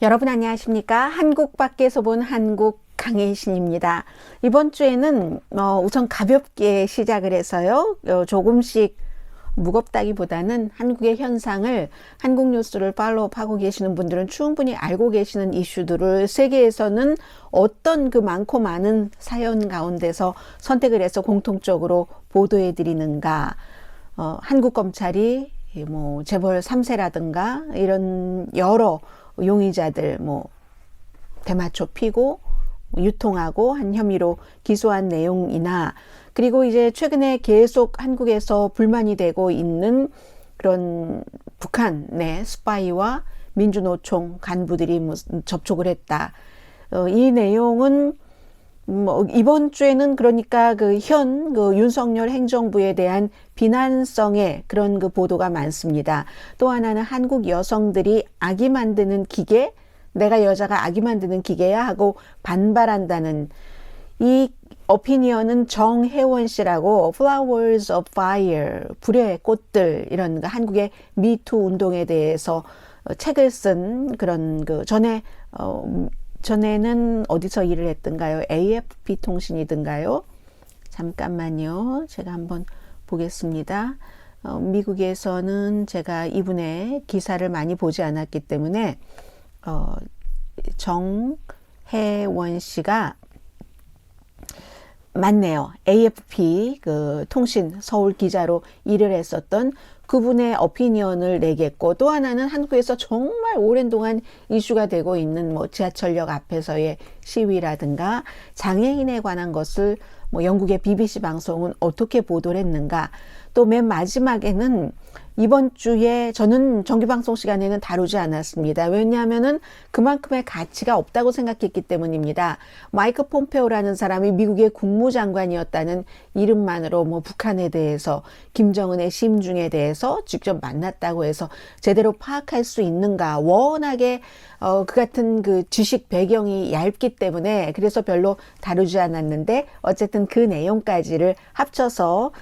여러분 안녕하십니까? 한국 밖에서 본 한국 강혜신입니다. 이번 주에는 우선 가볍게 시작을 해서요. 조금씩 무겁다기보다는 한국의 현상을, 한국 뉴스를 팔로우하고 계시는 분들은 충분히 알고 계시는 이슈들을 세계에서는 어떤 그 많고 많은 사연 가운데서 선택을 해서 공통적으로 보도해 드리는가. 한국 검찰이 뭐 재벌 3세라든가 이런 여러 용의자들 대마초 피고 유통하고 한 혐의로 기소한 내용이나, 그리고 이제 최근에 계속 한국에서 불만이 되고 있는 그런 북한 내 스파이와 민주노총 간부들이 접촉을 했다. 이 내용은 이번 주에는 그러니까 그 윤석열 행정부에 대한 비난성의 그런 그 보도가 많습니다. 또 하나는 한국 여성들이 아기 만드는 기계, 내가 여자가 아기 만드는 기계야 하고 반발한다는 이 오피니언은 정혜원 씨라고 Flowers of Fire, 불의 꽃들, 이런 한국의 미투 운동에 대해서 책을 쓴 그런 전에는 어디서 일을 했던가요? AFP 통신이든가요? 잠깐만요. 제가 한번 보겠습니다. 미국에서는 제가 이분의 기사를 많이 보지 않았기 때문에 정혜원 씨가 맞네요. AFP 그 통신 서울 기자로 일을 했었던 그분의 오피니언을 내겠고, 또 하나는 한국에서 정말 오랜 동안 이슈가 되고 있는 지하철역 앞에서의 시위라든가 장애인에 관한 것을 영국의 BBC 방송은 어떻게 보도를 했는가. 또 맨 마지막에는 이번 주에 저는 정규방송 시간에는 다루지 않았습니다. 왜냐하면은 그만큼의 가치가 없다고 생각했기 때문입니다. 마이크 폼페오라는 사람이 미국의 국무장관이었다는 이름만으로 북한에 대해서, 김정은의 심중에 대해서 직접 만났다고 해서 제대로 파악할 수 있는가. 워낙에 그 같은 그 지식 배경이 얇기 때문에 그래서 별로 다루지 않았는데, 어쨌든 그 내용까지를 합쳐서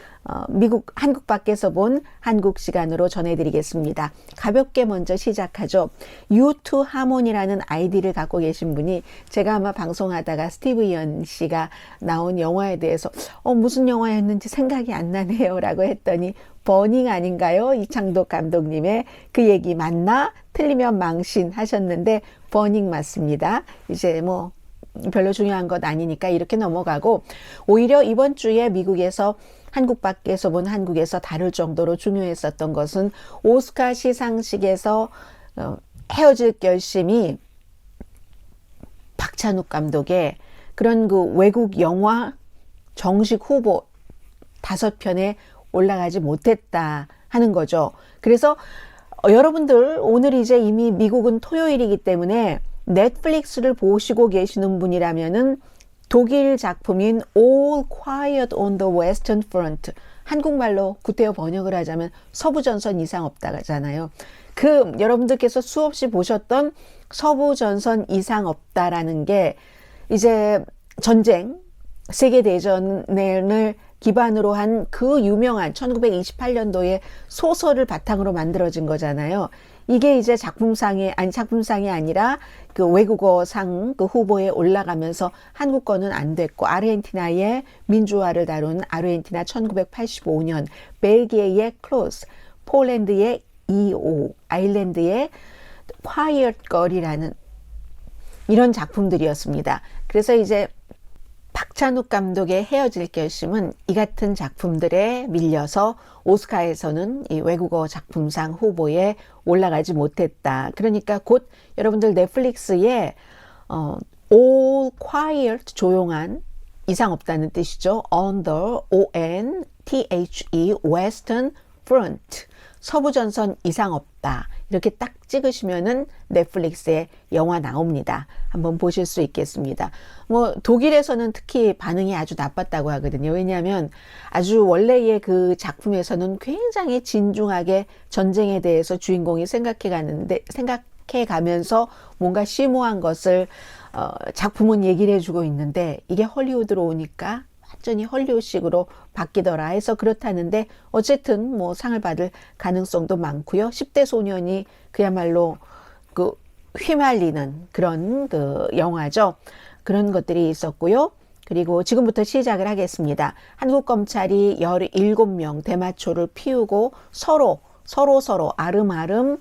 한국 밖에서 본 한국 시간으로 전해드리겠습니다. 가볍게 먼저 시작하죠. U2 하모니라는 아이디를 갖고 계신 분이 제가 아마 방송하다가 스티브 이언 씨가 나온 영화에 대해서 무슨 영화였는지 생각이 안 나네요 라고 했더니 버닝 아닌가요? 이창독 감독님의 그 얘기 맞나? 틀리면 망신 하셨는데 버닝 맞습니다. 이제 별로 중요한 것 아니니까 이렇게 넘어가고, 오히려 이번 주에 미국에서 한국 밖에서 본 한국에서 다룰 정도로 중요했었던 것은 오스카 시상식에서 헤어질 결심이 박찬욱 감독의 그런 그 외국 영화 정식 후보 5편에 올라가지 못했다 하는 거죠. 그래서 여러분들 오늘 이제 이미 미국은 토요일이기 때문에 넷플릭스를 보시고 계시는 분이라면은 독일 작품인 All Quiet on the Western Front, 한국말로 구태여 번역을 하자면 서부전선 이상 없다잖아요. 여러분들께서 수없이 보셨던 서부전선 이상 없다라는 게 이제 전쟁, 세계대전을 기반으로 한 그 유명한 1928년도에 소설을 바탕으로 만들어진 거잖아요. 이게 이제 작품상이 아니라 그 외국어상 그 후보에 올라가면서 한국 거는 안 됐고, 아르헨티나의 민주화를 다룬 아르헨티나 1985년, 벨기에의 클로스, 폴란드의 EO, 아일랜드의 Quiet Girl이라는 이런 작품들이었습니다. 그래서 이제 박찬욱 감독의 헤어질 결심은 이 같은 작품들에 밀려서 오스카에서는 이 외국어 작품상 후보에 올라가지 못했다. 그러니까 곧 여러분들 넷플릭스에 All Quiet, 조용한, 이상 없다는 뜻이죠. On the ONTHE Western Front, 서부전선 이상 없다. 이렇게 딱 찍으시면은 넷플릭스에 영화 나옵니다. 한번 보실 수 있겠습니다. 독일에서는 특히 반응이 아주 나빴다고 하거든요. 왜냐하면 아주 원래의 그 작품에서는 굉장히 진중하게 전쟁에 대해서 주인공이 생각해 가면서 뭔가 심오한 것을 작품은 얘기를 해주고 있는데, 이게 헐리우드로 오니까 완전히 헐리우드식으로 바뀌더라 해서 그렇다는데, 어쨌든 상을 받을 가능성도 많고요. 10대 소년이 그야말로 휘말리는 그런 그 영화죠. 그런 것들이 있었고요. 그리고 지금부터 시작을 하겠습니다. 한국 검찰이 17명 대마초를 피우고 서로 아름아름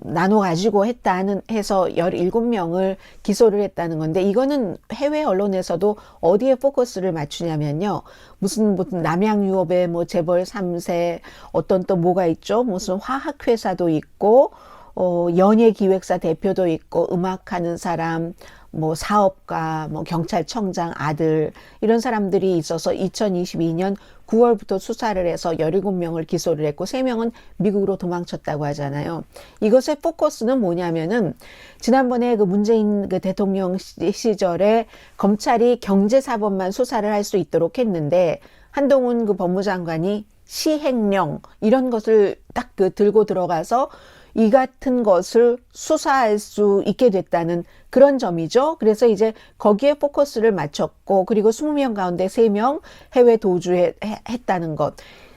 나눠 가지고 해서 17명을 기소를 했다는 건데, 이거는 해외 언론에서도 어디에 포커스를 맞추냐면요. 무슨 남양유업의 뭐 재벌 3세, 어떤 또 뭐가 있죠? 무슨 화학회사도 있고, 연예기획사 대표도 있고, 음악하는 사람, 뭐 사업가, 뭐 경찰청장 아들, 이런 사람들이 있어서 2022년 9월부터 수사를 해서 17명을 기소를 했고 3명은 미국으로 도망쳤다고 하잖아요. 이것의 포커스는 뭐냐면은 지난번에 그 문재인 그 대통령 시절에 검찰이 경제사법만 수사를 할 수 있도록 했는데, 한동훈 그 법무장관이 시행령 이런 것을 딱 그 들고 들어가서 이 같은 것을 수사할 수 있게 됐다는 그런 점이죠. 그래서 이제 거기에 포커스를 맞췄고, 그리고 20명 가운데 3명 해외 도주했다는 것.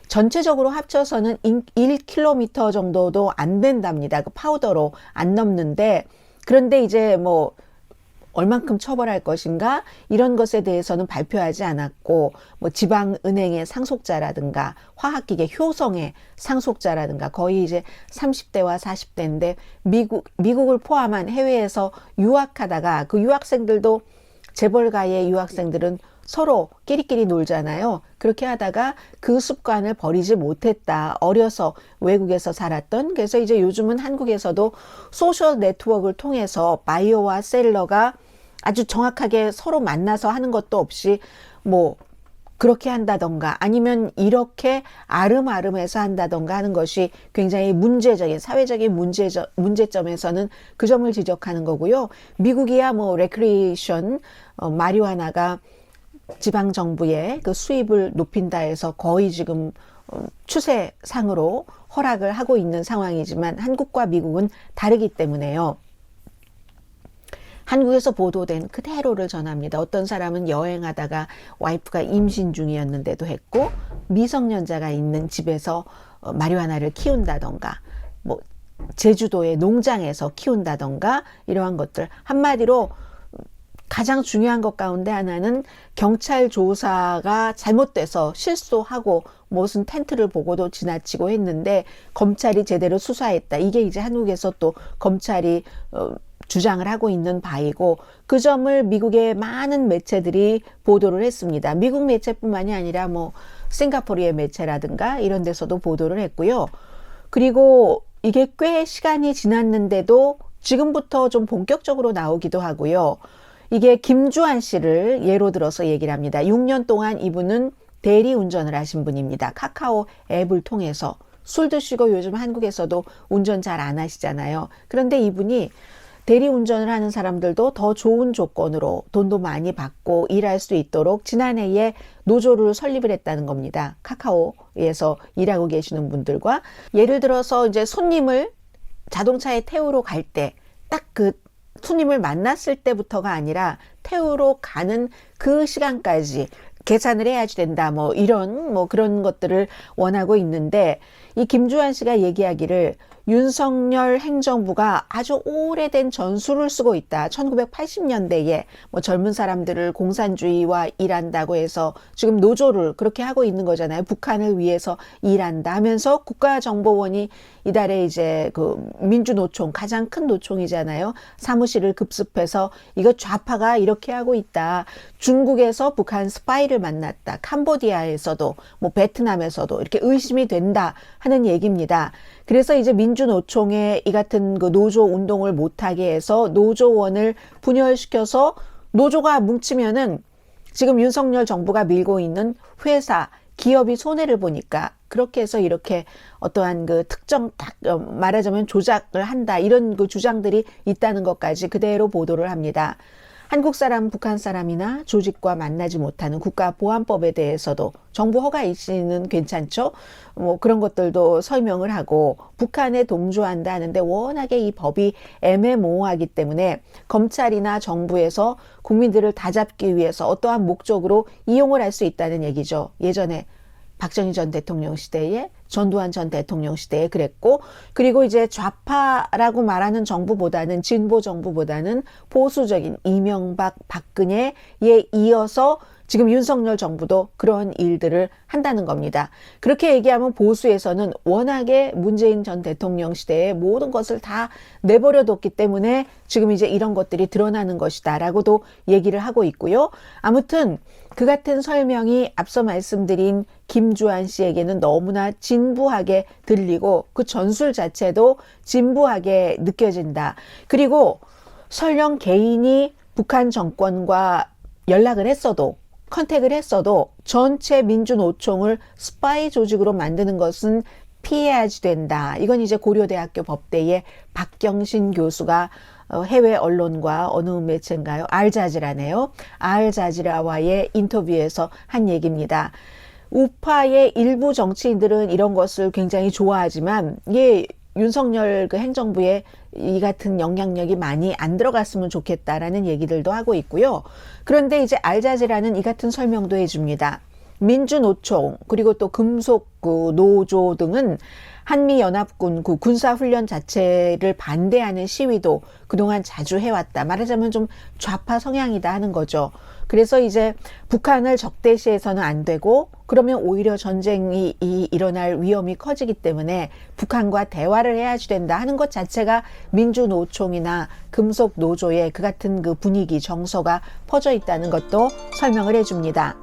전체적으로 합쳐서는 1km 정도도 안 된답니다. 그 파우더로 안 넘는데, 그런데 이제 뭐 얼만큼 처벌할 것인가 이런 것에 대해서는 발표하지 않았고, 뭐 지방은행의 상속자라든가 화학기계 효성의 상속자라든가 거의 이제 30대와 40대인데 미국을 포함한 해외에서 유학하다가 그 유학생들도 재벌가의 유학생들은 서로 끼리끼리 놀잖아요. 그렇게 하다가 그 습관을 버리지 못했다. 어려서 외국에서 살았던. 그래서 이제 요즘은 한국에서도 소셜 네트워크를 통해서 바이어와 셀러가 아주 정확하게 서로 만나서 하는 것도 없이 뭐 그렇게 한다던가 아니면 이렇게 아름아름해서 한다던가 하는 것이 굉장히 문제적인 사회적인 문제점에서는 그 점을 지적하는 거고요. 미국이야 뭐 레크리에이션 마리화나가 지방 정부의 그 수입을 높인다 해서 거의 지금 추세상으로 허락을 하고 있는 상황이지만 한국과 미국은 다르기 때문에요. 한국에서 보도된 그대로를 전합니다. 어떤 사람은 여행하다가 와이프가 임신 중이었는데도 했고, 미성년자가 있는 집에서 마리화나를 키운다던가, 뭐 제주도의 농장에서 키운다던가 이러한 것들. 한마디로 가장 중요한 것 가운데 하나는 경찰 조사가 잘못돼서 실수하고 무슨 텐트를 보고도 지나치고 했는데 검찰이 제대로 수사했다. 이게 이제 한국에서 또 검찰이 주장을 하고 있는 바이고, 그 점을 미국의 많은 매체들이 보도를 했습니다. 미국 매체뿐만이 아니라 뭐 싱가포르의 매체라든가 이런 데서도 보도를 했고요. 그리고 이게 꽤 시간이 지났는데도 지금부터 좀 본격적으로 나오기도 하고요. 이게 김주한 씨를 예로 들어서 얘기를 합니다. 6년 동안 이분은 대리 운전을 하신 분입니다. 카카오 앱을 통해서. 술 드시고 요즘 한국에서도 운전 잘 안 하시잖아요. 그런데 이분이 대리 운전을 하는 사람들도 더 좋은 조건으로 돈도 많이 받고 일할 수 있도록 지난해에 노조를 설립을 했다는 겁니다. 카카오에서 일하고 계시는 분들과. 예를 들어서 이제 손님을 자동차에 태우러 갈 때 딱 그 손님을 만났을 때부터가 아니라 태우러 가는 그 시간까지 계산을 해야지 된다. 뭐 이런 뭐 그런 것들을 원하고 있는데, 이 김주한 씨가 얘기하기를 윤석열 행정부가 아주 오래된 전술을 쓰고 있다. 1980년대에 뭐 젊은 사람들을 공산주의와 일한다고 해서 지금 노조를 그렇게 하고 있는 거잖아요. 북한을 위해서 일한다 하면서 국가정보원이 이달에 이제 그 민주노총, 가장 큰 노총이잖아요. 사무실을 급습해서 이거 좌파가 이렇게 하고 있다. 중국에서 북한 스파이를 만났다. 캄보디아에서도 뭐 베트남에서도 이렇게 의심이 된다 하는 얘기입니다. 그래서 이제 민주노총에 이 같은 그 노조 운동을 못하게 해서 노조원을 분열시켜서 노조가 뭉치면은 지금 윤석열 정부가 밀고 있는 회사, 기업이 손해를 보니까 그렇게 해서 이렇게 어떠한 그 특정 말하자면 조작을 한다, 이런 그 주장들이 있다는 것까지 그대로 보도를 합니다. 한국 사람, 북한 사람이나 조직과 만나지 못하는 국가보안법에 대해서도 정부 허가 있이는 괜찮죠? 뭐 그런 것들도 설명을 하고, 북한에 동조한다 하는데 워낙에 이 법이 애매모호하기 때문에 검찰이나 정부에서 국민들을 다잡기 위해서 어떠한 목적으로 이용을 할 수 있다는 얘기죠. 예전에 박정희 전 대통령 시대에, 전두환 전 대통령 시대에 그랬고, 그리고 이제 좌파라고 말하는 정부보다는, 진보 정부보다는 보수적인 이명박, 박근혜에 이어서 지금 윤석열 정부도 그런 일들을 한다는 겁니다. 그렇게 얘기하면 보수에서는 워낙에 문재인 전 대통령 시대에 모든 것을 다 내버려뒀기 때문에 지금 이제 이런 것들이 드러나는 것이다 라고도 얘기를 하고 있고요. 아무튼 그 같은 설명이 앞서 말씀드린 김주한 씨에게는 너무나 진부하게 들리고 그 전술 자체도 진부하게 느껴진다. 그리고 설령 개인이 북한 정권과 연락을 했어도, 컨택을 했어도 전체 민주노총을 스파이 조직으로 만드는 것은 피해야지 된다. 이건 이제 고려대학교 법대의 박경신 교수가 해외 언론과 어느 매체인가요? 알자지라네요. 알자지라와의 인터뷰에서 한 얘기입니다. 우파의 일부 정치인들은 이런 것을 굉장히 좋아하지만 이게 윤석열 그 행정부에 이 같은 영향력이 많이 안 들어갔으면 좋겠다라는 얘기들도 하고 있고요. 그런데 이제 알자지라는 이 같은 설명도 해줍니다. 민주노총 그리고 또 금속구 노조 등은 한미연합군 그 군사훈련 자체를 반대하는 시위도 그동안 자주 해왔다. 말하자면 좀 좌파 성향이다 하는 거죠. 그래서 이제 북한을 적대시해서는 안 되고 그러면 오히려 전쟁이 일어날 위험이 커지기 때문에 북한과 대화를 해야지 된다 하는 것 자체가 민주노총이나 금속노조의 그 같은 그 분위기 정서가 퍼져 있다는 것도 설명을 해줍니다.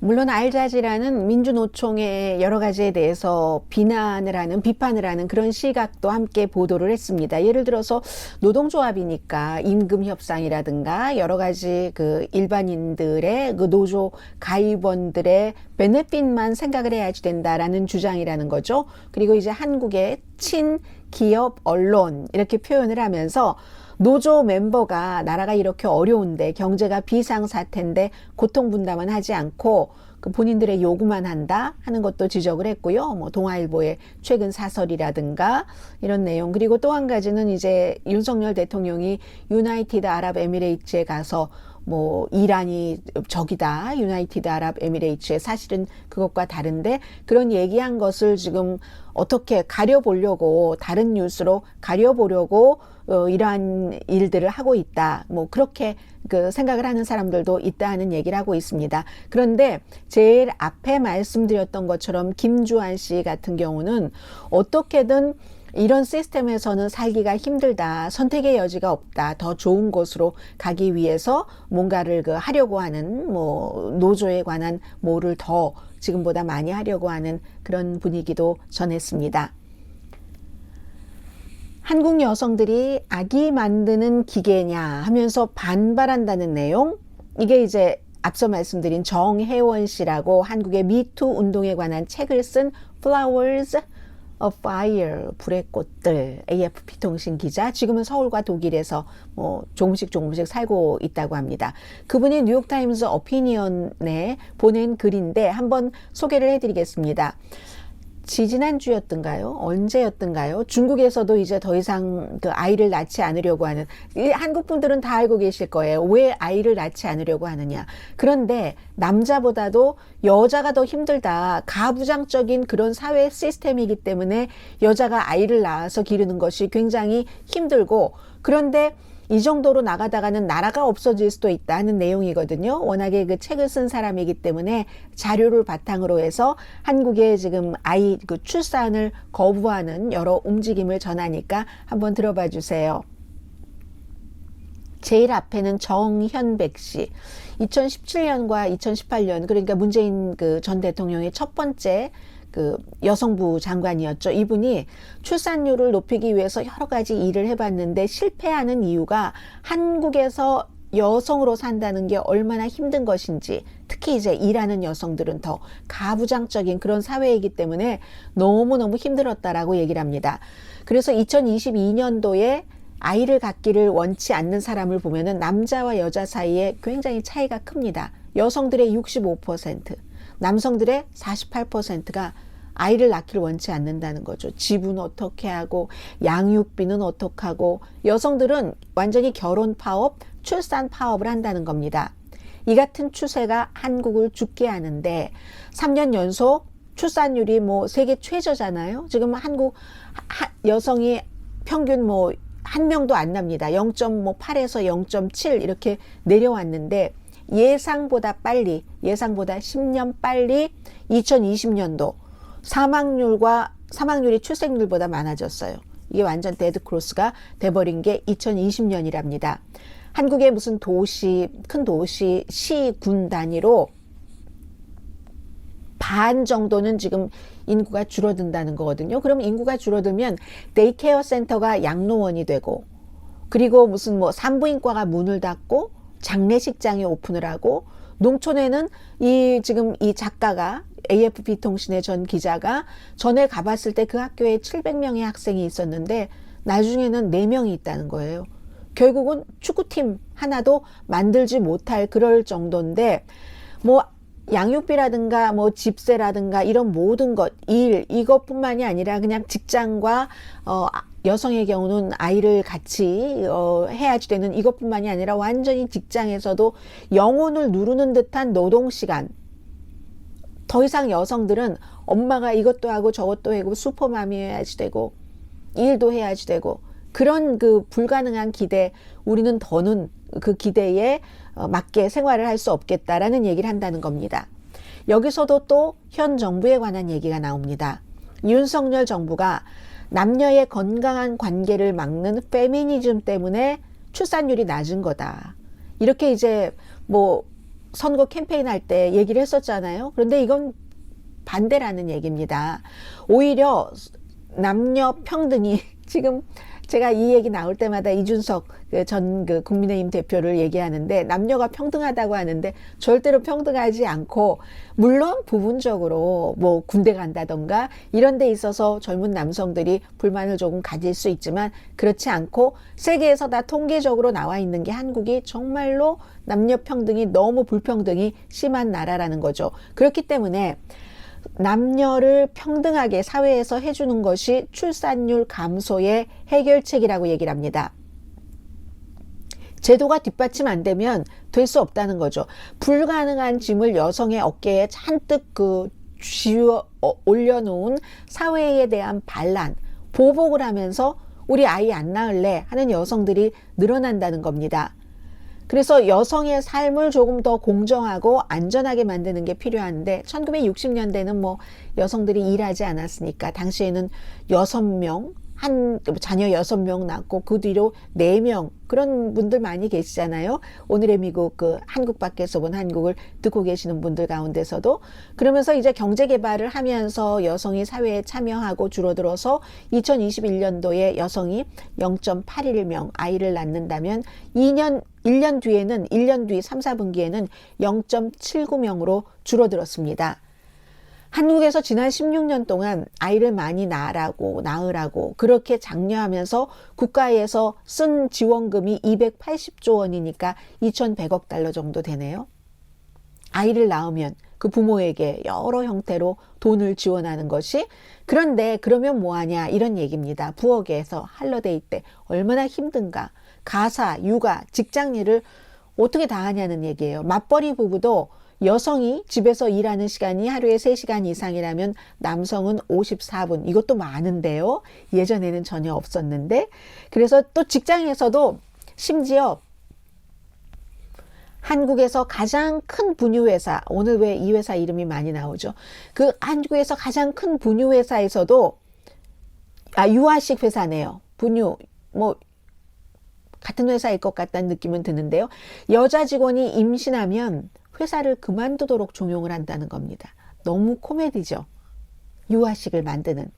물론 알자지라는 민주노총의 여러 가지에 대해서 비판을 하는 그런 시각도 함께 보도를 했습니다. 예를 들어서 노동조합이니까 임금 협상이라든가 여러 가지 그 일반인들의 그 노조 가입원들의 베네핏만 생각을 해야지 된다라는 주장이라는 거죠. 그리고 이제 한국의 친기업 언론 이렇게 표현을 하면서 노조 멤버가 나라가 이렇게 어려운데 경제가 비상사태인데 고통분담은 하지 않고 그 본인들의 요구만 한다 하는 것도 지적을 했고요. 뭐 동아일보의 최근 사설이라든가 이런 내용. 그리고 또 한 가지는 이제 윤석열 대통령이 유나이티드 아랍에미레이트에 가서 뭐 이란이 적이다. 유나이티드 아랍에미레이트에 사실은 그것과 다른데 그런 얘기한 것을 지금 어떻게 가려보려고 다른 뉴스로 가려보려고 이러한 일들을 하고 있다. 뭐 그렇게 그 생각을 하는 사람들도 있다 하는 얘기를 하고 있습니다. 그런데 제일 앞에 말씀드렸던 것처럼 김주한 씨 같은 경우는 어떻게든 이런 시스템에서는 살기가 힘들다. 선택의 여지가 없다. 더 좋은 곳으로 가기 위해서 뭔가를 그 하려고 하는 뭐 노조에 관한 뭐를 더 지금보다 많이 하려고 하는 그런 분위기도 전했습니다. 한국 여성들이 아기 만드는 기계냐 하면서 반발한다는 내용. 이게 이제 앞서 말씀드린 정혜원 씨라고 한국의 미투 운동에 관한 책을 쓴 Flowers of Fire, 불의 꽃들, AFP 통신 기자, 지금은 서울과 독일에서 뭐 조금씩 살고 있다고 합니다. 그분이 뉴욕타임스 어피니언에 보낸 글인데 한번 소개를 해드리겠습니다. 지지난주였던가요? 언제였던가요? 중국에서도 이제 더 이상 그 아이를 낳지 않으려고 하는, 한국 분들은 다 알고 계실 거예요. 왜 아이를 낳지 않으려고 하느냐. 그런데 남자보다도 여자가 더 힘들다. 가부장적인 그런 사회 시스템이기 때문에 여자가 아이를 낳아서 기르는 것이 굉장히 힘들고, 그런데 이 정도로 나가다가는 나라가 없어질 수도 있다 하는 내용이거든요. 워낙에 그 책을 쓴 사람이기 때문에 자료를 바탕으로 해서 한국의 지금 아이 그 출산을 거부하는 여러 움직임을 전하니까 한번 들어봐 주세요. 제일 앞에는 정현백 씨. 2017년과 2018년, 그러니까 문재인 그 전 대통령의 첫 번째 그 여성부 장관이었죠. 이분이 출산율을 높이기 위해서 여러 가지 일을 해봤는데 실패하는 이유가 한국에서 여성으로 산다는 게 얼마나 힘든 것인지, 특히 이제 일하는 여성들은 더 가부장적인 그런 사회이기 때문에 너무너무 힘들었다라고 얘기를 합니다. 그래서 2022년도에 아이를 갖기를 원치 않는 사람을 보면은 남자와 여자 사이에 굉장히 차이가 큽니다. 여성들의 65%, 남성들의 48%가 아이를 낳기를 원치 않는다는 거죠. 집은 어떻게 하고 양육비는 어떻게 하고, 여성들은 완전히 결혼 파업, 출산 파업을 한다는 겁니다. 이 같은 추세가 한국을 죽게 하는데 3년 연속 출산율이 뭐 세계 최저잖아요. 지금 한국 여성이 평균 뭐 한 명도 안 납니다. 0.8에서 0.7 이렇게 내려왔는데 예상보다 10년 빨리 2020년도 사망률이 출생률보다 많아졌어요. 이게 완전 데드크로스가 돼버린 게 2020년이랍니다. 한국의 무슨 큰 도시, 시, 군 단위로 반 정도는 지금 인구가 줄어든다는 거거든요. 그럼 인구가 줄어들면 데이케어 센터가 양로원이 되고, 그리고 무슨 뭐 산부인과가 문을 닫고 장례식장이 오픈을 하고, 농촌에는 지금 이 작가가 AFP 통신의 전 기자가 전에 가봤을 때 그 학교에 700명의 학생이 있었는데 나중에는 4명이 있다는 거예요. 결국은 축구팀 하나도 만들지 못할 그럴 정도인데, 뭐 양육비라든가 뭐 집세라든가 이런 모든 것, 이것뿐만이 아니라 그냥 직장과 여성의 경우는 아이를 같이 해야지 되는 이것뿐만이 아니라 완전히 직장에서도 영혼을 누르는 듯한 노동시간. 더 이상 여성들은 엄마가 이것도 하고 저것도 하고 슈퍼맘이 해야지 되고 일도 해야지 되고 그런 그 불가능한 기대, 우리는 더는 그 기대에 맞게 생활을 할 수 없겠다라는 얘기를 한다는 겁니다. 여기서도 또 현 정부에 관한 얘기가 나옵니다. 윤석열 정부가 남녀의 건강한 관계를 막는 페미니즘 때문에 출산율이 낮은 거다. 이렇게 이제 뭐 선거 캠페인 할 때 얘기를 했었잖아요. 그런데 이건 반대라는 얘기입니다. 오히려 남녀 평등이 지금 제가 이 얘기 나올 때마다 이준석 전 국민의힘 대표를 얘기하는데 남녀가 평등하다고 하는데 절대로 평등하지 않고, 물론 부분적으로 뭐 군대 간다던가 이런 데 있어서 젊은 남성들이 불만을 조금 가질 수 있지만 그렇지 않고 세계에서 다 통계적으로 나와 있는 게 한국이 정말로 남녀 평등이 너무 불평등이 심한 나라라는 거죠. 그렇기 때문에 남녀를 평등하게 사회에서 해주는 것이 출산율 감소의 해결책이라고 얘기를 합니다. 제도가 뒷받침 안 되면 될 수 없다는 거죠. 불가능한 짐을 여성의 어깨에 잔뜩 올려놓은 사회에 대한 반란, 보복을 하면서 우리 아이 안 낳을래 하는 여성들이 늘어난다는 겁니다. 그래서 여성의 삶을 조금 더 공정하고 안전하게 만드는 게 필요한데 1960년대는 뭐 여성들이 일하지 않았으니까 당시에는 6명, 자녀 6명 낳고 그 뒤로 4명 그런 분들 많이 계시잖아요. 오늘의 미국 한국 밖에서 본 한국을 듣고 계시는 분들 가운데서도. 그러면서 이제 경제 개발을 하면서 여성이 사회에 참여하고 줄어들어서 2021년도에 여성이 0.81명 아이를 낳는다면 1년 뒤 3, 4분기에는 0.79명으로 줄어들었습니다. 한국에서 지난 16년 동안 아이를 많이 낳으라고 그렇게 장려하면서 국가에서 쓴 지원금이 280조 원이니까 2,100억 달러 정도 되네요. 아이를 낳으면 그 부모에게 여러 형태로 돈을 지원하는 것이, 그런데 그러면 뭐하냐 이런 얘기입니다. 부엌에서 할러데이 때 얼마나 힘든가, 가사, 육아, 직장 일을 어떻게 다 하냐는 얘기예요. 맞벌이 부부도 여성이 집에서 일하는 시간이 하루에 3시간 이상이라면 남성은 54분. 이것도 많은데요. 예전에는 전혀 없었는데. 그래서 또 직장에서도 심지어 한국에서 가장 큰 분유회사, 오늘 왜 이 회사 이름이 많이 나오죠? 그 한국에서 가장 큰 분유회사에서도, 유아식 회사네요. 분유, 뭐, 같은 회사일 것 같다는 느낌은 드는데요. 여자 직원이 임신하면 회사를 그만두도록 종용을 한다는 겁니다. 너무 코미디죠. 유아식을 만드는,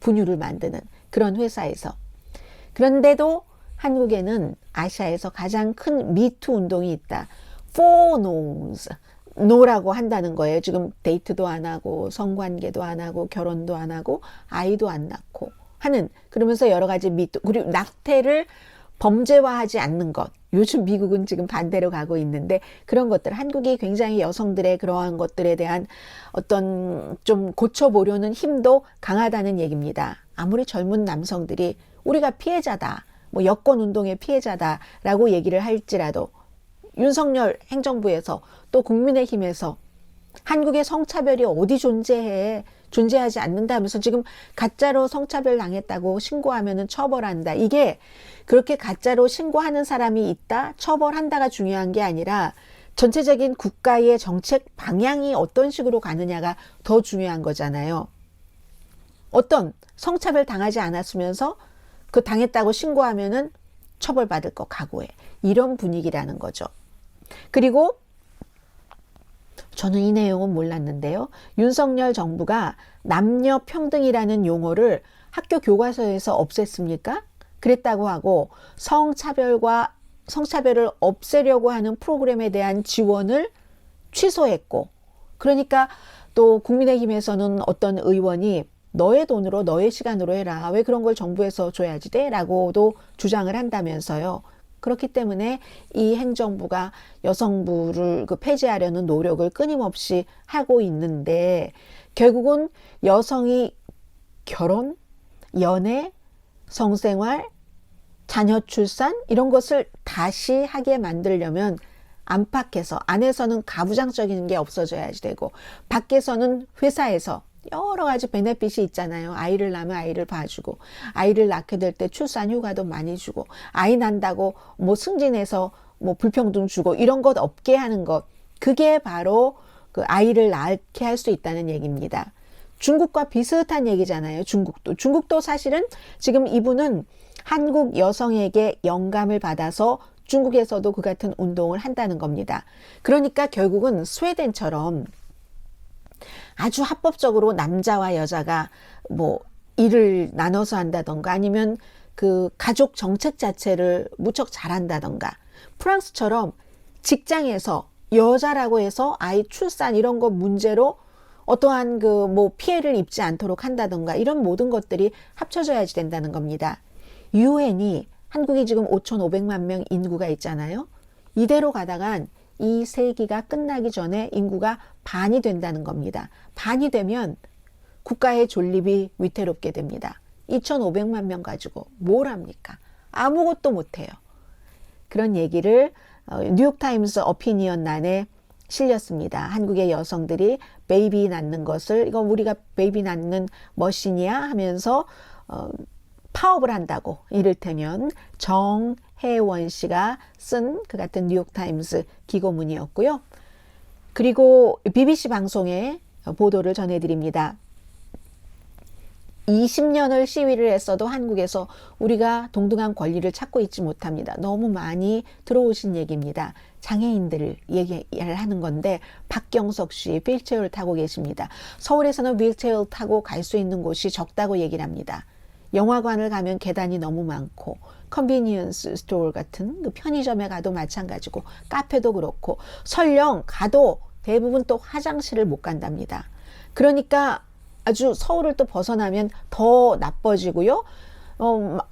분유를 만드는 그런 회사에서. 그런데도 한국에는 아시아에서 가장 큰 미투 운동이 있다. Four no's. 노라고 한다는 거예요. 지금 데이트도 안 하고 성관계도 안 하고 결혼도 안 하고 아이도 안 낳고 하는, 그러면서 여러 가지 미투, 그리고 낙태를 범죄화하지 않는 것. 요즘 미국은 지금 반대로 가고 있는데 그런 것들, 한국이 굉장히 여성들의 그러한 것들에 대한 어떤 좀 고쳐보려는 힘도 강하다는 얘기입니다. 아무리 젊은 남성들이 우리가 피해자다, 뭐 여권 운동의 피해자다라고 얘기를 할지라도 윤석열 행정부에서 또 국민의힘에서 한국의 성차별이 어디 존재하지 않는다면서 지금 가짜로 성차별 당했다고 신고하면은 처벌한다. 이게 그렇게 가짜로 신고하는 사람이 있다, 처벌한다가 중요한 게 아니라 전체적인 국가의 정책 방향이 어떤 식으로 가느냐가 더 중요한 거잖아요. 어떤 성차별 당하지 않았으면서 그 당했다고 신고하면은 처벌받을 거 각오해. 이런 분위기라는 거죠. 그리고 저는 이 내용은 몰랐는데요. 윤석열 정부가 남녀 평등이라는 용어를 학교 교과서에서 없앴습니까? 그랬다고 하고 성차별을 없애려고 하는 프로그램에 대한 지원을 취소했고, 그러니까 또 국민의힘에서는 어떤 의원이 너의 돈으로 너의 시간으로 해라. 왜 그런 걸 정부에서 줘야지 돼? 라고도 주장을 한다면서요. 그렇기 때문에 이 행정부가 여성부를 폐지하려는 노력을 끊임없이 하고 있는데, 결국은 여성이 결혼, 연애, 성생활, 자녀 출산 이런 것을 다시 하게 만들려면 안팎에서, 안에서는 가부장적인 게 없어져야지 되고, 밖에서는 회사에서 여러 가지 베네핏이 있잖아요. 아이를 낳으면 아이를 봐주고, 아이를 낳게 될 때 출산 휴가도 많이 주고, 아이 난다고 뭐 승진해서 뭐 불평등 주고, 이런 것 없게 하는 것, 그게 바로 그 아이를 낳게 할 수 있다는 얘기입니다. 중국과 비슷한 얘기잖아요. 중국도 사실은 지금 이분은 한국 여성에게 영감을 받아서 중국에서도 그 같은 운동을 한다는 겁니다. 그러니까 결국은 스웨덴처럼 아주 합법적으로 남자와 여자가 뭐 일을 나눠서 한다던가, 아니면 그 가족 정책 자체를 무척 잘한다던가, 프랑스처럼 직장에서 여자라고 해서 아이 출산 이런 거 문제로 어떠한 그 뭐 피해를 입지 않도록 한다던가, 이런 모든 것들이 합쳐져야지 된다는 겁니다. 유엔이 한국이 지금 5,500만 명 인구가 있잖아요. 이대로 가다간 이 세기가 끝나기 전에 인구가 반이 된다는 겁니다. 반이 되면 국가의 존립이 위태롭게 됩니다. 2,500만 명 가지고 뭘 합니까? 아무것도 못해요. 그런 얘기를 뉴욕타임스 어피니언란에 실렸습니다. 한국의 여성들이 베이비 낳는 것을, 이거 우리가 베이비 낳는 머신이야 하면서 파업을 한다고, 이를테면 정혜원 씨가 쓴 그 같은 뉴욕타임스 기고문이었고요. 그리고 BBC 방송에 보도를 전해드립니다. 20년을 시위를 했어도 한국에서 우리가 동등한 권리를 찾고 있지 못합니다. 너무 많이 들어오신 얘기입니다. 장애인들을 얘기를 하는 건데, 박경석 씨 휠체어를 타고 계십니다. 서울에서는 휠체어를 타고 갈 수 있는 곳이 적다고 얘기를 합니다. 영화관을 가면 계단이 너무 많고, 컨비니언스 스토어 같은 그 편의점에 가도 마찬가지고, 카페도 그렇고, 설령 가도 대부분 또 화장실을 못 간답니다. 그러니까 아주 서울을 또 벗어나면 더 나빠지고요.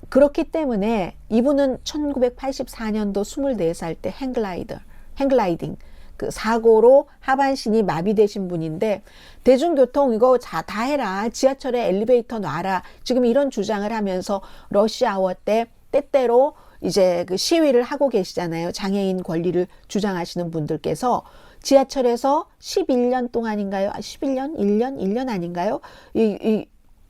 그렇기 때문에 이분은 1984년도 24살 때 행글라이딩 그 사고로 하반신이 마비되신 분인데, 대중교통 이거 다 해라, 지하철에 엘리베이터 놔라, 지금 이런 주장을 하면서 러시아워 때 때때로 이제 그 시위를 하고 계시잖아요. 장애인 권리를 주장하시는 분들께서 지하철에서 11년 동안인가요? 11년? 1년 아닌가요?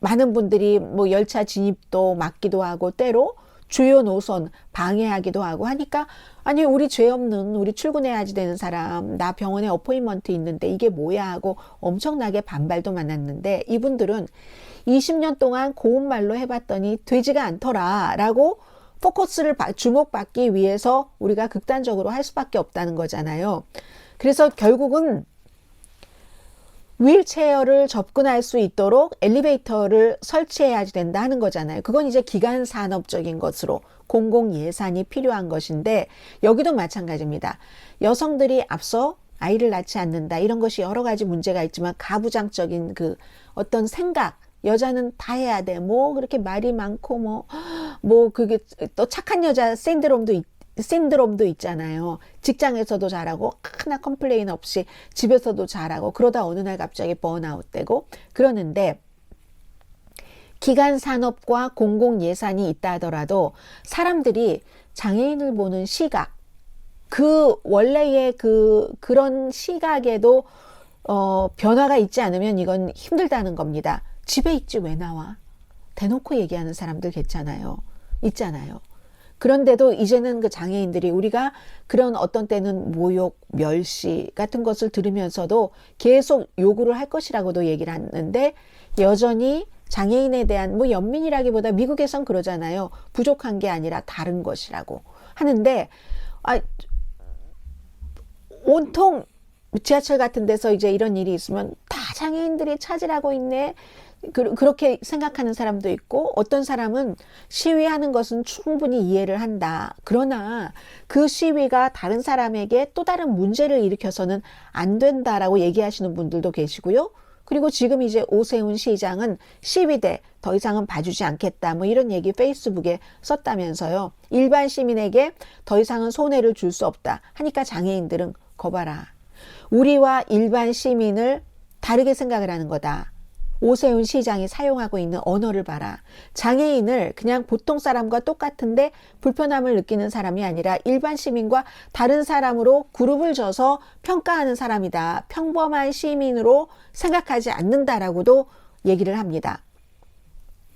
많은 분들이 뭐 열차 진입도 막기도 하고, 때로 주요 노선 방해하기도 하고 하니까, 아니 우리 죄 없는, 우리 출근해야지 되는 사람, 나 병원에 어포인먼트 있는데 이게 뭐야 하고 엄청나게 반발도 많았는데, 이분들은 20년 동안 고운 말로 해봤더니 되지가 않더라 라고 포커스를 주목받기 위해서 우리가 극단적으로 할 수밖에 없다는 거잖아요. 그래서 결국은 휠체어를 접근할 수 있도록 엘리베이터를 설치해야 된다 하는 거잖아요. 그건 이제 기간 산업적인 것으로 공공 예산이 필요한 것인데, 여기도 마찬가지입니다. 여성들이 앞서 아이를 낳지 않는다, 이런 것이 여러 가지 문제가 있지만, 가부장적인 그 어떤 생각, 여자는 다 해야 돼, 뭐 그렇게 말이 많고 뭐 그게 또 착한 여자 신드롬도 있잖아요. 직장에서도 잘하고 하나 컴플레인 없이 집에서도 잘하고, 그러다 어느 날 갑자기 번아웃 되고 그러는데, 기간 산업과 공공 예산이 있다 하더라도 사람들이 장애인을 보는 시각, 그 원래의 그런 시각에도 변화가 있지 않으면 이건 힘들다는 겁니다. 집에 있지 왜 나와? 대놓고 얘기하는 사람들 있잖아요. 그런데도 이제는 그 장애인들이 우리가 그런 어떤 때는 모욕, 멸시 같은 것을 들으면서도 계속 요구를 할 것이라고도 얘기를 하는데 여전히 장애인에 대한 뭐 연민이라기보다 미국에선 그러잖아요. 부족한 게 아니라 다른 것이라고 하는데 온통 지하철 같은 데서 이제 이런 일이 있으면 다 장애인들이 차지하고 있네. 그렇게 생각하는 사람도 있고 어떤 사람은 시위하는 것은 충분히 이해를 한다. 그러나 그 시위가 다른 사람에게 또 다른 문제를 일으켜서는 안 된다라고 얘기하시는 분들도 계시고요. 그리고 지금 이제 오세훈 시장은 시위대 더 이상은 봐주지 않겠다. 뭐 이런 얘기 페이스북에 썼다면서요. 일반 시민에게 더 이상은 손해를 줄 수 없다. 하니까 장애인들은 거봐라. 우리와 일반 시민을 다르게 생각을 하는 거다. 오세훈 시장이 사용하고 있는 언어를 봐라. 장애인을 그냥 보통 사람과 똑같은데 불편함을 느끼는 사람이 아니라 일반 시민과 다른 사람으로 그룹을 져서 평가하는 사람이다. 평범한 시민으로 생각하지 않는다라고도 얘기를 합니다.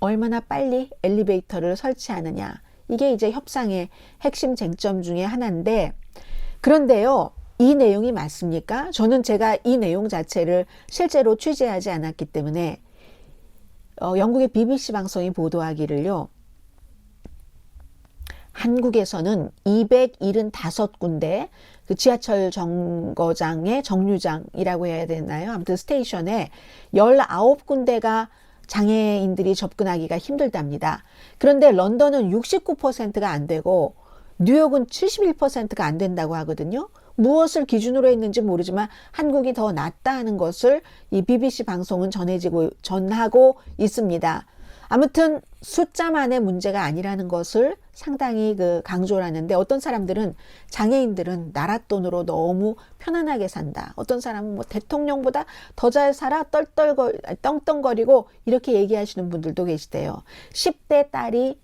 얼마나 빨리 엘리베이터를 설치하느냐. 이게 이제 협상의 핵심 쟁점 중에 하나인데 그런데요. 이 내용이 맞습니까? 저는 제가 이 내용 자체를 실제로 취재하지 않았기 때문에 영국의 BBC 방송이 보도하기를요. 한국에서는 275군데 그 지하철 정거장의 정류장이라고 해야 되나요? 아무튼 스테이션에 19군데가 장애인들이 접근하기가 힘들답니다. 그런데 런던은 69%가 안 되고 뉴욕은 71%가 안 된다고 하거든요. 무엇을 기준으로 했는지 모르지만 한국이 더 낫다는 것을 이 BBC 방송은 전하고 있습니다. 아무튼 숫자만의 문제가 아니라는 것을 상당히 강조를 하는데 어떤 사람들은 장애인들은 나라 돈으로 너무 편안하게 산다. 어떤 사람은 뭐 대통령보다 더 잘 살아 떵떵거리고 이렇게 얘기하시는 분들도 계시대요. 10대 딸이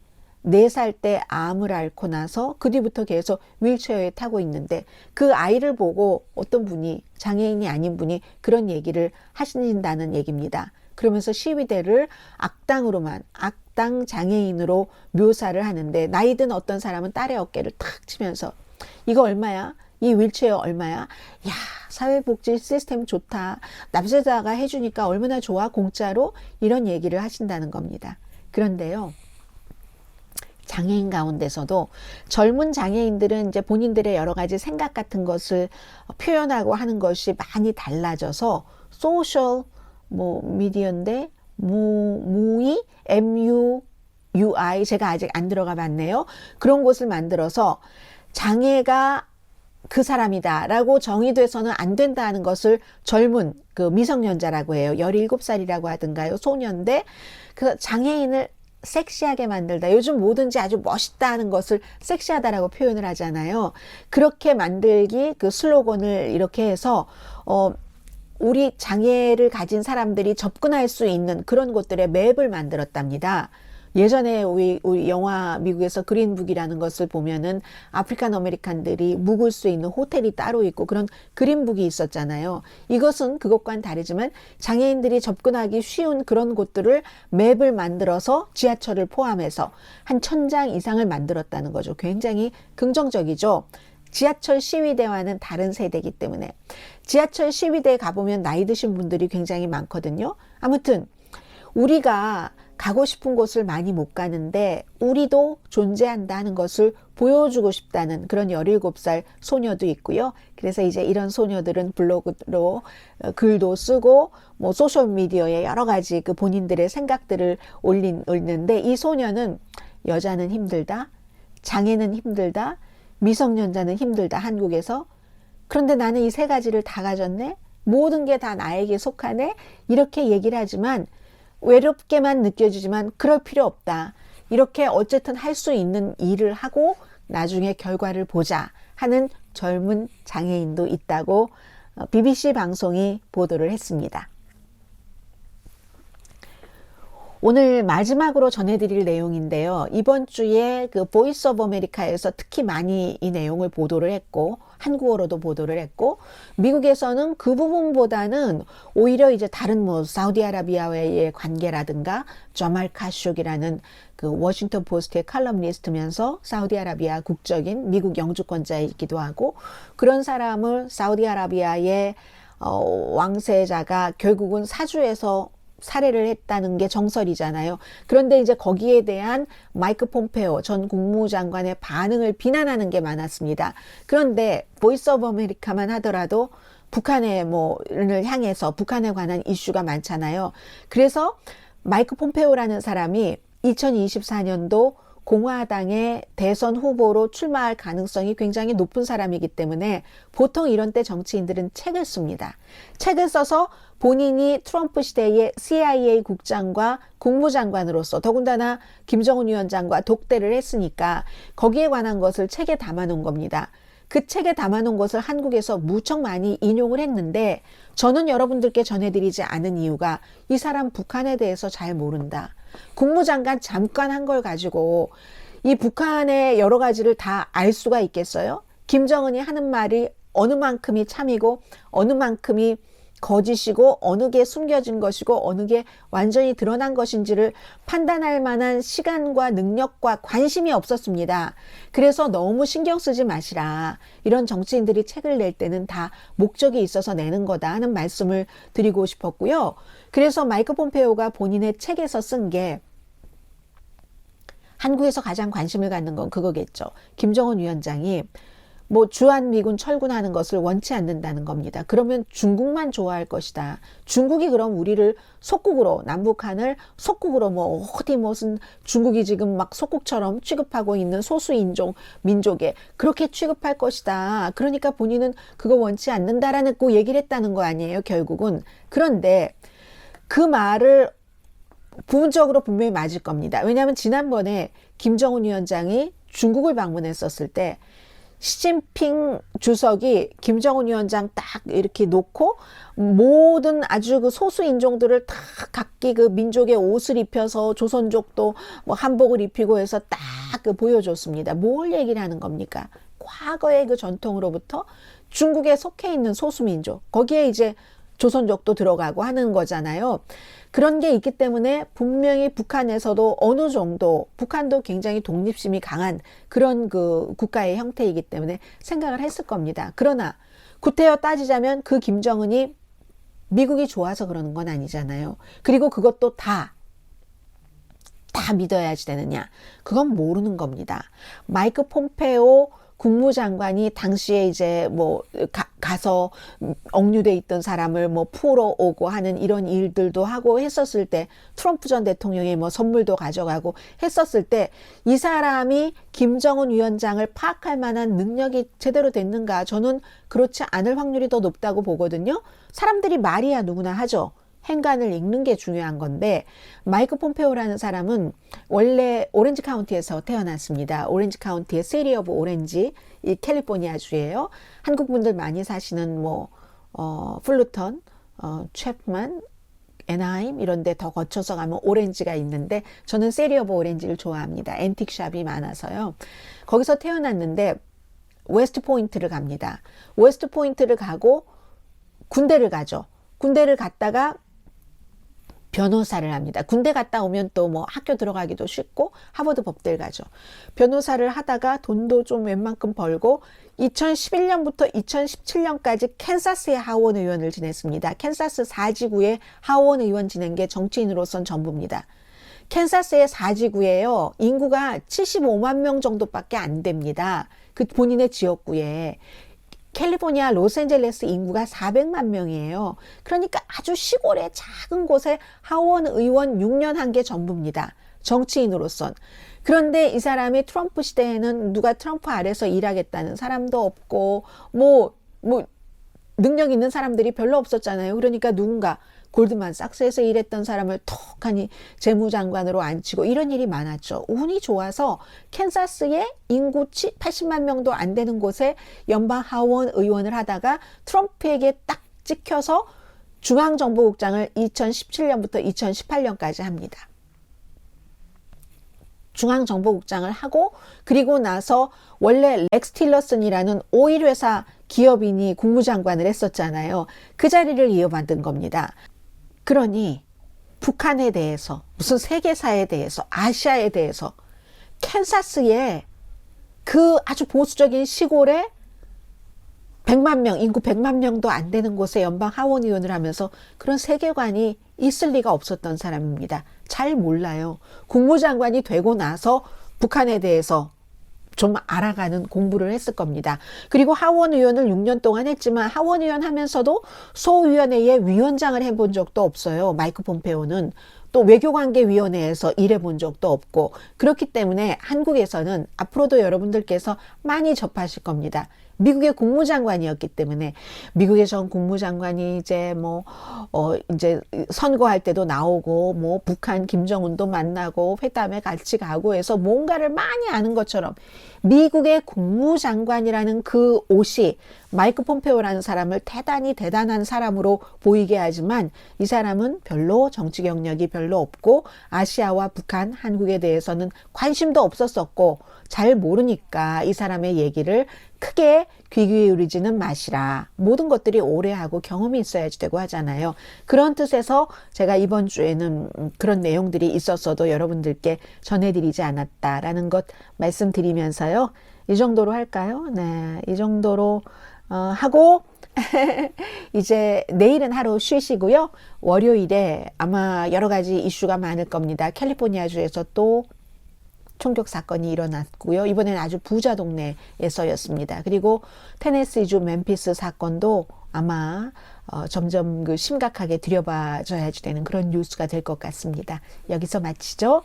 4살 때 암을 앓고 나서 그 뒤부터 계속 휠체어에 타고 있는데 그 아이를 보고 어떤 분이 장애인이 아닌 분이 그런 얘기를 하신다는 얘기입니다. 그러면서 시위대를 악당 장애인으로 묘사를 하는데 나이 든 어떤 사람은 딸의 어깨를 탁 치면서 이거 얼마야? 이 휠체어 얼마야? 야, 사회복지 시스템 좋다. 납세자가 해주니까 얼마나 좋아 공짜로 이런 얘기를 하신다는 겁니다. 그런데요. 장애인 가운데서도 젊은 장애인들은 이제 본인들의 여러 가지 생각 같은 것을 표현하고 하는 것이 많이 달라져서 소셜 미디어인데 무이 MUI 제가 아직 안 들어가 봤네요. 그런 곳을 만들어서 장애가 그 사람이다 라고 정의돼서는 안 된다는 것을 젊은 미성년자라고 해요. 17살이라고 하던가요. 소년데 그 장애인을 섹시하게 만들다. 요즘 뭐든지 아주 멋있다 하는 것을 섹시하다라고 표현을 하잖아요. 그렇게 만들기 슬로건을 이렇게 해서 우리 장애를 가진 사람들이 접근할 수 있는 그런 곳들의 맵을 만들었답니다. 예전에 우리 영화 미국에서 그린북이라는 것을 보면은 아프리칸 아메리칸들이 묵을 수 있는 호텔이 따로 있고 그런 그린북이 있었잖아요. 이것은 그것과는 다르지만 장애인들이 접근하기 쉬운 그런 곳들을 맵을 만들어서 지하철을 포함해서 한 1000장 이상을 만들었다는 거죠. 굉장히 긍정적이죠. 지하철 시위대와는 다른 세대이기 때문에 지하철 시위대에 가보면 나이 드신 분들이 굉장히 많거든요. 아무튼 우리가 가고 싶은 곳을 많이 못 가는데 우리도 존재한다 하는 것을 보여주고 싶다는 그런 17살 소녀도 있고요. 그래서 이제 이런 소녀들은 블로그로 글도 쓰고 뭐 소셜미디어에 여러 가지 본인들의 생각들을 올리는데 이 소녀는 여자는 힘들다, 장애는 힘들다, 미성년자는 힘들다 한국에서. 그런데 나는 이 3가지를 다 가졌네. 모든 게 다 나에게 속하네. 이렇게 얘기를 하지만 외롭게만 느껴지지만 그럴 필요 없다. 이렇게 어쨌든 할 수 있는 일을 하고 나중에 결과를 보자 하는 젊은 장애인도 있다고 BBC 방송이 보도를 했습니다. 오늘 마지막으로 전해드릴 내용인데요. 이번 주에 그 보이스 오브 아메리카에서 특히 많이 이 내용을 보도를 했고, 한국어로도 보도를 했고, 미국에서는 그 부분보다는 오히려 이제 다른 뭐 사우디아라비아와의 관계라든가 저말 카쇼기라는 그 워싱턴 포스트의 칼럼니스트면서 사우디아라비아 국적인 미국 영주권자이기도 하고, 그런 사람을 사우디아라비아의 왕세자가 결국은 사주에서 살해를 했다는 게 정설이잖아요. 그런데 이제 거기에 대한 마이크 폼페오 전 국무장관의 반응을 비난하는 게 많았습니다. 그런데 보이스 오브 아메리카만 하더라도 북한의 뭐를 향해서 북한에 관한 이슈가 많잖아요. 그래서 마이크 폼페오라는 사람이 2024년도 공화당의 대선 후보로 출마할 가능성이 굉장히 높은 사람이기 때문에 보통 이런 때 정치인들은 책을 씁니다. 책을 써서 본인이 트럼프 시대의 CIA 국장과 국무장관으로서 더군다나 김정은 위원장과 독대를 했으니까 거기에 관한 것을 책에 담아놓은 겁니다. 그 책에 담아놓은 것을 한국에서 무척 많이 인용을 했는데 저는 여러분들께 전해드리지 않은 이유가 이 사람 북한에 대해서 잘 모른다. 국무장관 잠깐 한 걸 가지고 이 북한의 여러 가지를 다 알 수가 있겠어요? 김정은이 하는 말이 어느 만큼이 참이고 어느 만큼이 거짓이고 어느 게 숨겨진 것이고 어느 게 완전히 드러난 것인지를 판단할 만한 시간과 능력과 관심이 없었습니다. 그래서 너무 신경 쓰지 마시라. 이런 정치인들이 책을 낼 때는 다 목적이 있어서 내는 거다 하는 말씀을 드리고 싶었고요. 그래서 마이크 폼페오가 본인의 책에서 쓴 게 한국에서 가장 관심을 갖는 건 그거겠죠. 김정은 위원장이 뭐 주한미군 철군하는 것을 원치 않는다는 겁니다. 그러면 중국만 좋아할 것이다. 중국이 그럼 우리를 속국으로 남북한을 속국으로 뭐 어디 무슨 중국이 지금 막 속국처럼 취급하고 있는 소수인종 민족에 그렇게 취급할 것이다. 그러니까 본인은 그거 원치 않는다라는 그 얘기를 했다는 거 아니에요. 결국은. 그런데 그 말을 부분적으로 분명히 맞을 겁니다. 왜냐하면 지난번에 김정은 위원장이 중국을 방문했었을 때 시진핑 주석이 김정은 위원장 딱 이렇게 놓고 모든 아주 그 소수 인종들을 다 각기 그 민족의 옷을 입혀서 조선족도 뭐 한복을 입히고 해서 딱 그 보여줬습니다. 뭘 얘기를 하는 겁니까? 과거의 그 전통으로부터 중국에 속해 있는 소수 민족 거기에 이제 조선족도 들어가고 하는 거잖아요. 그런 게 있기 때문에 분명히 북한에서도 어느 정도 북한도 굉장히 독립심이 강한 그런 그 국가의 형태이기 때문에 생각을 했을 겁니다. 그러나 구태여 따지자면 그 김정은이 미국이 좋아서 그러는 건 아니잖아요. 그리고 그것도 다 믿어야지 되느냐? 그건 모르는 겁니다. 마이크 폼페오 국무장관이 당시에 이제 뭐 가서 억류돼 있던 사람을 뭐 풀어오고 하는 이런 일들도 하고 했었을 때 트럼프 전 대통령이 뭐 선물도 가져가고 했었을 때 이 사람이 김정은 위원장을 파악할 만한 능력이 제대로 됐는가? 저는 그렇지 않을 확률이 더 높다고 보거든요. 사람들이 말이야 누구나 하죠. 행간을 읽는 게 중요한 건데 마이크 폼페오라는 사람은 원래 오렌지 카운티에서 태어났습니다. 오렌지 카운티의 시티 오브 오렌지 이 캘리포니아 주예요. 한국 분들 많이 사시는 뭐 플루턴, 챕만, 애나하임 이런 데 더 거쳐서 가면 오렌지가 있는데 저는 시티 오브 오렌지를 좋아합니다. 앤틱 샵이 많아서요. 거기서 태어났는데 웨스트 포인트를 갑니다. 웨스트 포인트를 가고 군대를 가죠. 군대를 갔다가 변호사를 합니다. 군대 갔다 오면 또 뭐 학교 들어가기도 쉽고 하버드 법대를 가죠. 변호사를 하다가 돈도 좀 웬만큼 벌고 2011년부터 2017년까지 캔사스의 하원 의원을 지냈습니다. 캔사스 4지구의 하원 의원 지낸 게 정치인으로선 전부입니다. 캔사스의 4지구에요. 인구가 75만 명 정도밖에 안 됩니다. 그 본인의 지역구에. 캘리포니아 로스앤젤레스 인구가 400만 명이에요. 그러니까 아주 시골의 작은 곳에 하원 의원 6년 한 게 전부입니다. 정치인으로선. 그런데 이 사람이 트럼프 시대에는 누가 트럼프 아래서 일하겠다는 사람도 없고 뭐 능력 있는 사람들이 별로 없었잖아요. 그러니까 누군가 골드만삭스에서 일했던 사람을 톡하니 재무장관으로 앉히고 이런 일이 많았죠. 운이 좋아서 캔사스의 인구 80만 명도 안 되는 곳에 연방 하원 의원을 하다가 트럼프에게 딱 찍혀서 중앙정보국장을 2017년부터 2018년까지 합니다. 중앙정보국장을 하고 그리고 나서 원래 렉스 틸러슨이라는 오일 회사 기업인이 국무장관을 했었잖아요. 그 자리를 이어받은 겁니다. 그러니 북한에 대해서 무슨 세계사에 대해서 아시아에 대해서 캔사스에 그 아주 보수적인 시골에 100만 명, 인구 100만 명도 안 되는 곳에 연방 하원의원을 하면서 그런 세계관이 있을 리가 없었던 사람입니다. 잘 몰라요. 국무장관이 되고 나서 북한에 대해서 좀 알아가는 공부를 했을 겁니다. 그리고 하원의원을 6년 동안 했지만 하원의원 하면서도 소위원회의 위원장을 해본 적도 없어요. 마이크 폼페오는. 또 외교관계위원회에서 일해본 적도 없고 그렇기 때문에 한국에서는 앞으로도 여러분들께서 많이 접하실 겁니다. 미국의 국무장관이었기 때문에 미국의 전 국무장관이 이제 이제 선거할 때도 나오고 북한 김정은도 만나고 회담에 같이 가고 해서 뭔가를 많이 아는 것처럼 미국의 국무장관이라는 그 옷이 마이크 폼페오라는 사람을 대단한 사람으로 보이게 하지만 이 사람은 별로 정치 경력이 별로 없고 아시아와 북한, 한국에 대해서는 관심도 없었었고 잘 모르니까 이 사람의 얘기를 크게 귀 기울이지는 마시라. 모든 것들이 오래 하고 경험이 있어야지 되고 하잖아요. 그런 뜻에서 제가 이번 주에는 그런 내용들이 있었어도 여러분들께 전해드리지 않았다라는 것 말씀드리면서요. 이 정도로 할까요? 네, 이 정도로 하고 이제 내일은 하루 쉬시고요. 월요일에 아마 여러 가지 이슈가 많을 겁니다. 캘리포니아주에서 또 총격 사건이 일어났고요. 이번에는 아주 부자 동네에서였습니다. 그리고 테네시주 멤피스 사건도 아마 점점 심각하게 들여봐줘야지 되는 그런 뉴스가 될 것 같습니다. 여기서 마치죠.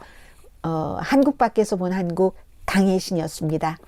한국 밖에서 본 한국 강혜신이었습니다.